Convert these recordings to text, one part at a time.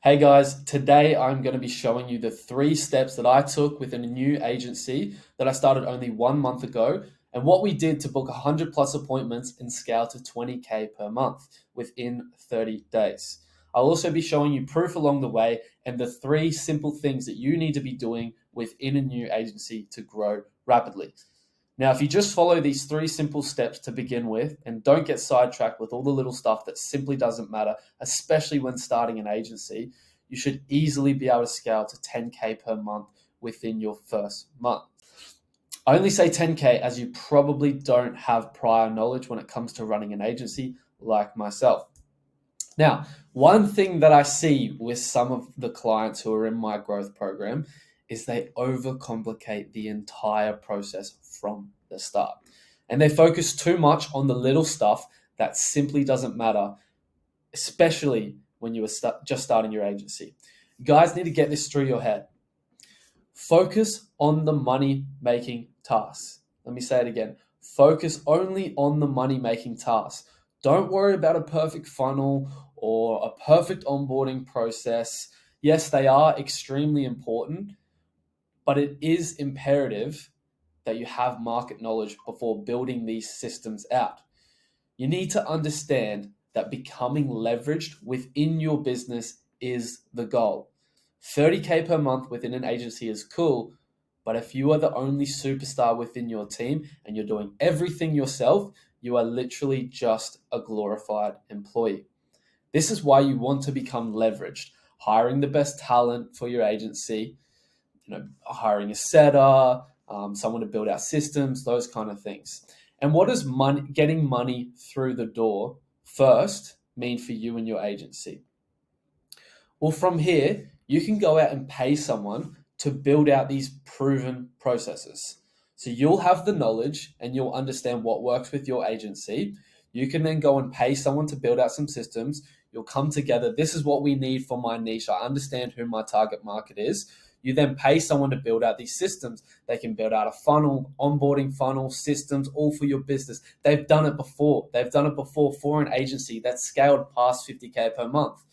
Hey guys, today I'm going to be showing you the 3 steps that I took within a new agency that I started only 1 month ago and what we did to book 100 plus appointments and scale to 20K per month within 30 days. I'll also be showing you proof along the way and the 3 simple things that you need to be doing within a new agency to grow rapidly. Now, if you just follow these 3 simple steps to begin with and don't get sidetracked with all the little stuff that simply doesn't matter, especially when starting an agency, you should easily be able to scale to 10K per month within your first month. I only say 10K as you probably don't have prior knowledge when it comes to running an agency like myself. Now, one thing that I see with some of the clients who are in my growth program is they overcomplicate the entire process from the start. And they focus too much on the little stuff that simply doesn't matter, especially when you are just starting your agency. You guys need to get this through your head. Focus on the money making tasks. Let me say it again. Focus only on the money making tasks. Don't worry about a perfect funnel or a perfect onboarding process. Yes, they are extremely important, but it is imperative that you have market knowledge before building these systems out. You need to understand that becoming leveraged within your business is the goal. 30K per month within an agency is cool, but if you are the only superstar within your team and you're doing everything yourself, you are literally just a glorified employee. This is why you want to become leveraged, hiring the best talent for your agency, hiring a setter, someone to build out systems, those kind of things. And what does getting money through the door first mean for you and your agency? Well, from here, you can go out and pay someone to build out these proven processes. So you'll have the knowledge and you'll understand what works with your agency. You can then go and pay someone to build out some systems. You'll come together. This is what we need for my niche. I understand who my target market is. You then pay someone to build out these systems. They can build out a funnel, onboarding funnel, systems, all for your business. They've done it before. They've done it before for an agency that's scaled past 50K per month.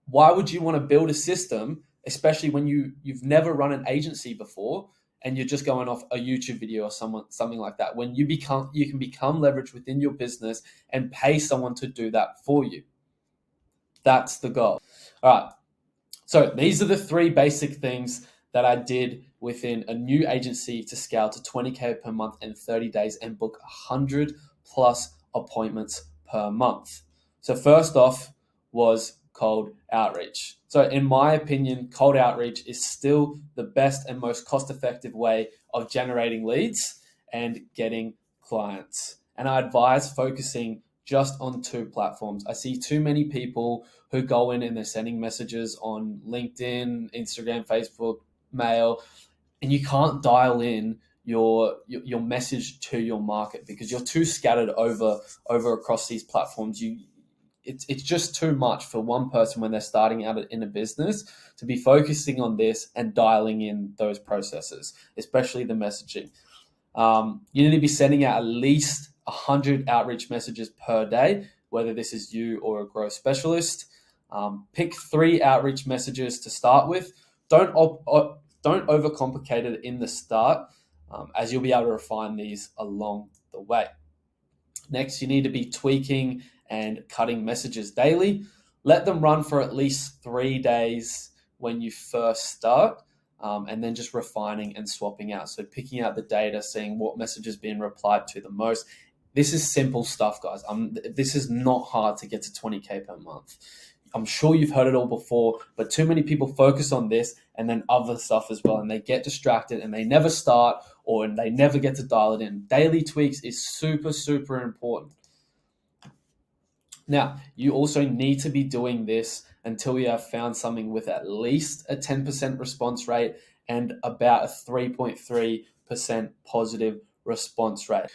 Why would you want to build a system, especially when you've never run an agency before and you're just going off a YouTube video or something like that? When you can become leverage within your business and pay someone to do that for you. That's the goal. All right. So these are the 3 basic things that I did within a new agency to scale to 20K per month in 30 days and book 100 plus appointments per month. So first off was cold outreach. So in my opinion, cold outreach is still the best and most cost-effective way of generating leads and getting clients. And I advise focusing just on 2 platforms. I see too many people who go in and they're sending messages on LinkedIn, Instagram, Facebook, mail, and you can't dial in your message to your market because you're too scattered over across these platforms. It's just too much for one person when they're starting out in a business to be focusing on this and dialing in those processes, especially the messaging. You need to be sending out at least 100 outreach messages per day, whether this is you or a growth specialist. Pick 3 outreach messages to start with. Don't overcomplicate it in the start, as you'll be able to refine these along the way. Next, you need to be tweaking and cutting messages daily. Let them run for at least 3 days when you first start, and then just refining and swapping out. So picking out the data, seeing what message is being replied to the most. This is simple stuff, guys. This is not hard to get to 20K per month. I'm sure you've heard it all before, but too many people focus on this and then other stuff as well, and they get distracted and they never start or they never get to dial it in. Daily tweaks is super, super important. Now, you also need to be doing this until you have found something with at least a 10% response rate and about a 3.3% positive response rate.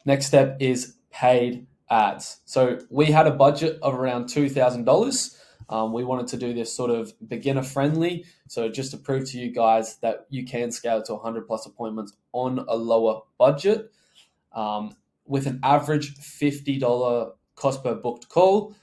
Next step is paid ads. So we had a budget of around $2,000. We wanted to do this sort of beginner friendly. So just to prove to you guys that you can scale to 100 plus appointments on a lower budget, with an average $50 cost per booked call.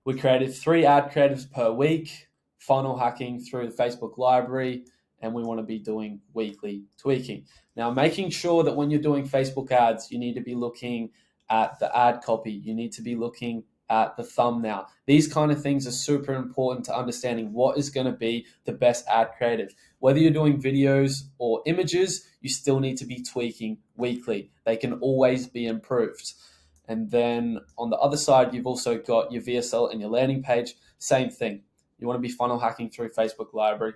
We created 3 ad creatives per week, funnel hacking through the Facebook library, and we want to be doing weekly tweaking. Now, making sure that when you're doing Facebook ads, you need to be looking at the ad copy. You need to be looking at the thumbnail. These kind of things are super important to understanding what is going to be the best ad creative. Whether you're doing videos or images, you still need to be tweaking weekly. They can always be improved. And then on the other side, you've also got your VSL and your landing page. Same thing. You want to be funnel hacking through Facebook library.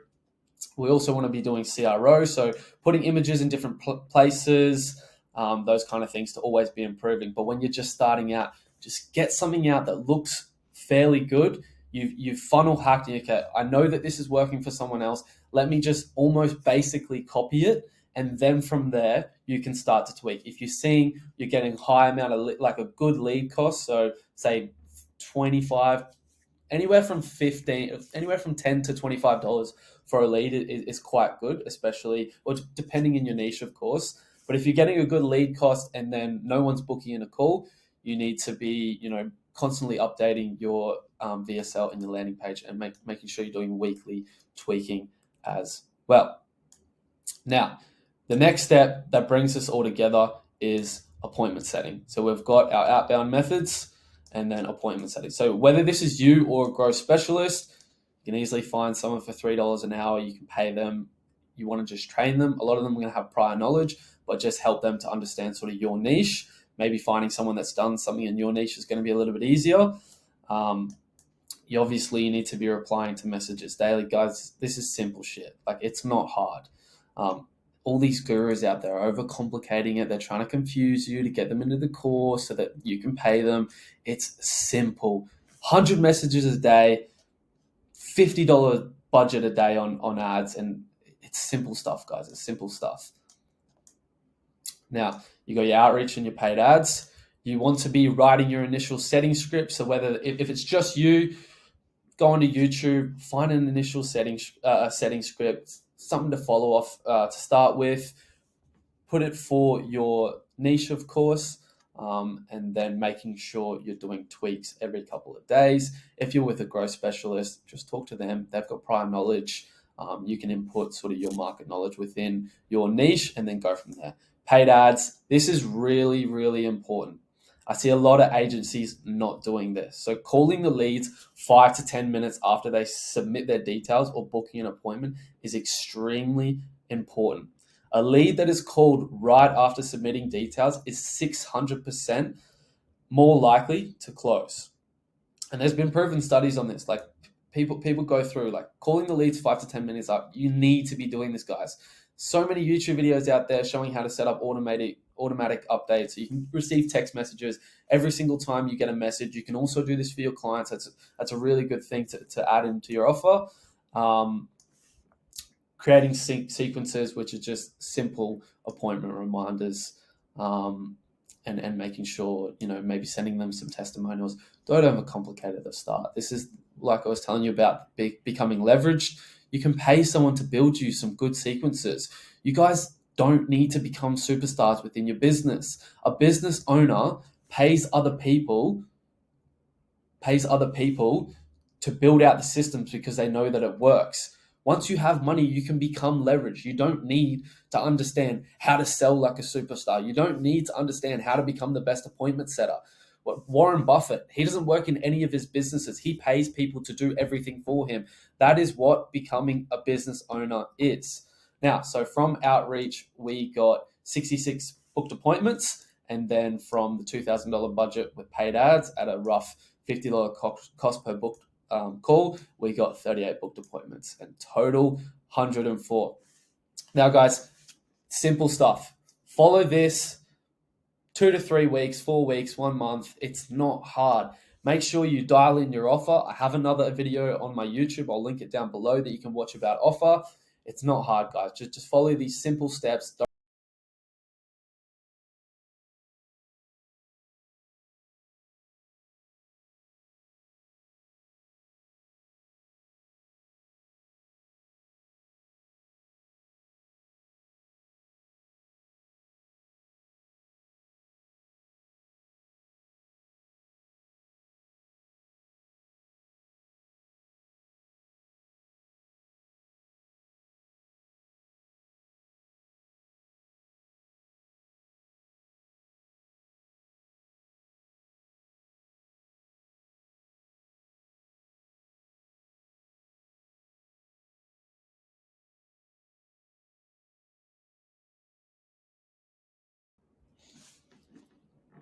We also want to be doing CRO, so putting images in different places, those kind of things to always be improving. But when you're just starting out, just get something out that looks fairly good. You've funnel hacked. Okay, I know that this is working for someone else. Let me just almost basically copy it, and then from there you can start to tweak. If you're seeing you're getting a high amount of like a good lead cost, so say 25, anywhere from 10 to $25 for a lead is quite good, especially or depending in your niche, of course. But if you're getting a good lead cost and then no one's booking in a call, you need to be, constantly updating your VSL and your landing page and making sure you're doing weekly tweaking as well. Now, the next step that brings us all together is appointment setting. So we've got our outbound methods and then appointment setting. So whether this is you or a growth specialist, you can easily find someone for $3 an hour. You can pay them. You want to just train them. A lot of them are going to have prior knowledge, but just help them to understand sort of your niche. Maybe finding someone that's done something in your niche is going to be a little bit easier. You obviously need to be replying to messages daily. Guys, this is simple shit. Like, it's not hard. All these gurus out there are overcomplicating it. They're trying to confuse you to get them into the course so that you can pay them. It's simple. 100 messages a day, $50 budget a day on ads, and it's simple stuff, guys. It's simple stuff. Now, you got your outreach and your paid ads. You want to be writing your initial setting script. So whether if it's just you, go onto YouTube, find an initial setting script, something to follow off to start with. Put it for your niche, of course, and then making sure you're doing tweaks every couple of days. If you're with a growth specialist, just talk to them. They've got prior knowledge. You can input sort of your market knowledge within your niche and then go from there. Paid ads, this is really, really important. I see a lot of agencies not doing this. So calling the leads 5 to 10 minutes after they submit their details or booking an appointment is extremely important. A lead that is called right after submitting details is 600% more likely to close. And there's been proven studies on this. Like people go through like calling the leads 5 to 10 minutes up. You need to be doing this, guys. So many YouTube videos out there showing how to set up automatic updates. So you can receive text messages every single time you get a message. You can also do this for your clients. That's a really good thing to add into your offer. Creating sequences, which are just simple appointment reminders, and making sure, maybe sending them some testimonials. Don't overcomplicate at the start. This is, like I was telling you about, becoming leveraged. You can pay someone to build you some good sequences. You guys don't need to become superstars within your business. A business owner pays other people to build out the systems because they know that it works. Once you have money, you can become leveraged. You don't need to understand how to sell like a superstar. You don't need to understand how to become the best appointment setter. Warren Buffett, he doesn't work in any of his businesses. He pays people to do everything for him. That is what becoming a business owner is. Now, so from outreach, we got 66 booked appointments. And then from the $2,000 budget with paid ads at a rough $50 cost per booked call, we got 38 booked appointments and total 104. Now, guys, simple stuff. Follow this 2 to 3 weeks, 4 weeks, 1 month. It's not hard. Make sure you dial in your offer. I have another video on my YouTube. I'll link it down below that you can watch about offer. It's not hard, guys. Just follow these simple steps.